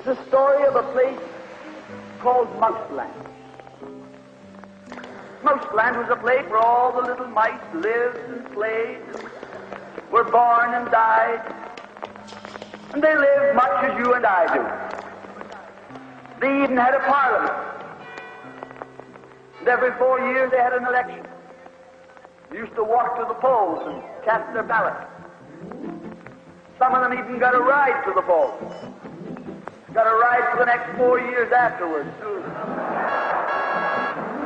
It's the story of a place called Mouseland. Mouseland was a place where all the little mice lived and played, were born and died, and they lived much as you and I do. They even had a parliament. And every 4 years they had an election. They used to walk to the polls and cast their ballot. Some of them even got a ride to the polls. Got a ride for the next 4 years afterwards, too.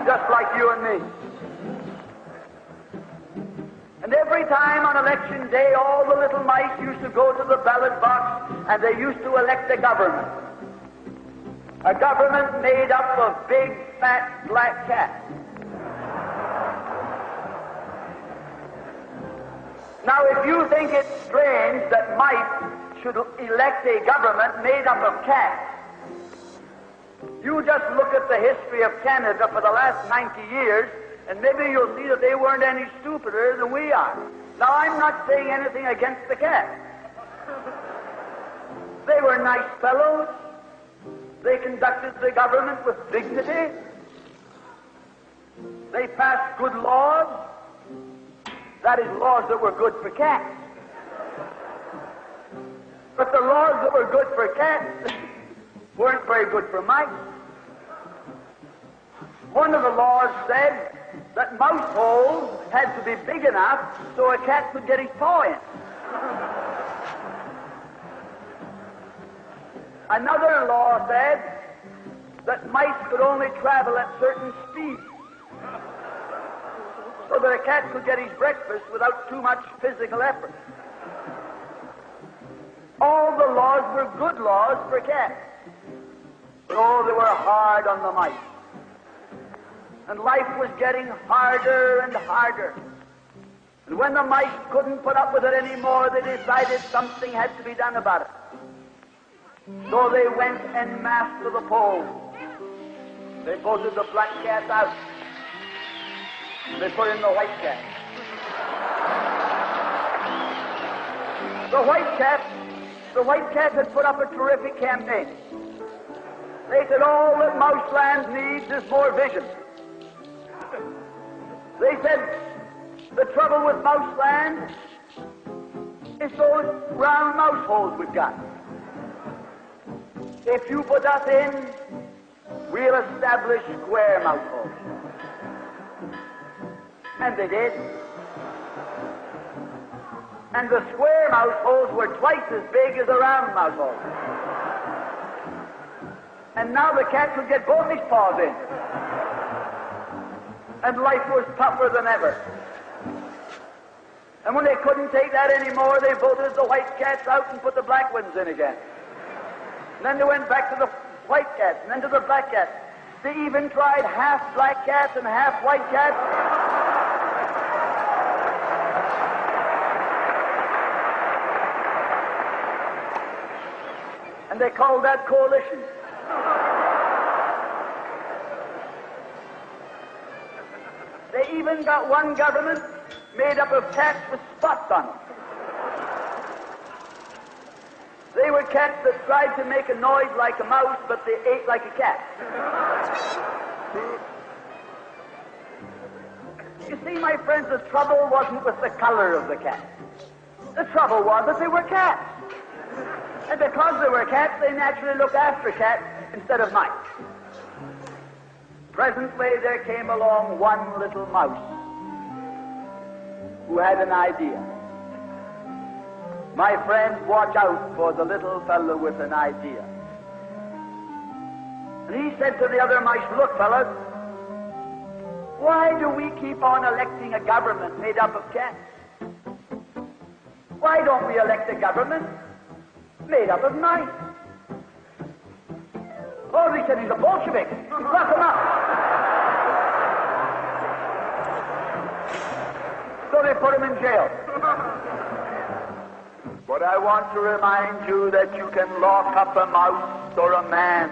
Just like you and me. And every time on election day, all the little mice used to go to the ballot box and they used to elect a government. A government made up of big, fat, black cats. Now, if you think it's strange that mice should elect a government made up of cats, you just look at the history of Canada for the last 90 years, and maybe you'll see that they weren't any stupider than we are. Now, I'm not saying anything against the cats. They were nice fellows. They conducted the government with dignity. They passed good laws. That is, laws that were good for cats. But the laws that were good for cats weren't very good for mice. One of the laws said that mouse holes had to be big enough so a cat could get his paw in. Another law said that mice could only travel at certain speeds so that a cat could get his breakfast without too much physical effort. All the laws were good laws for cats. But oh, they were hard on the mice. And life was getting harder and harder. And when the mice couldn't put up with it anymore, they decided something had to be done about it. So they went en masse to the polls. They voted the black cat out. They put in the white cat. The white cat had put up a terrific campaign. They said all that Mouseland needs is more vision. They said the trouble with Mouseland is those round mouse holes we've got. If you put us in, we'll establish square mouse holes. And they did. And the square mouse holes were twice as big as the round mouse holes. And now the cat could get both his paws in. And life was tougher than ever. And when they couldn't take that anymore, they voted the white cats out and put the black ones in again. And then they went back to the white cats, and then to the black cats. They even tried half black cats and half white cats. And they called that coalition. They even got one government made up of cats with spots on them. They were cats that tried to make a noise like a mouse, but they ate like a cat. You see, my friends, the trouble wasn't with the color of the cat. The trouble was that they were cats. And because they were cats, they naturally looked after cats instead of mice. Presently, there came along one little mouse who had an idea. My friends, watch out for the little fellow with an idea. And he said to the other mice, look, fellas, why do we keep on electing a government made up of cats? Why don't we elect a government made up of mice? Oh, he said he's a Bolshevik. Lock him up. So they put him in jail. But I want to remind you that you can lock up a mouse or a man,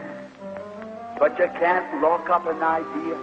but you can't lock up an idea.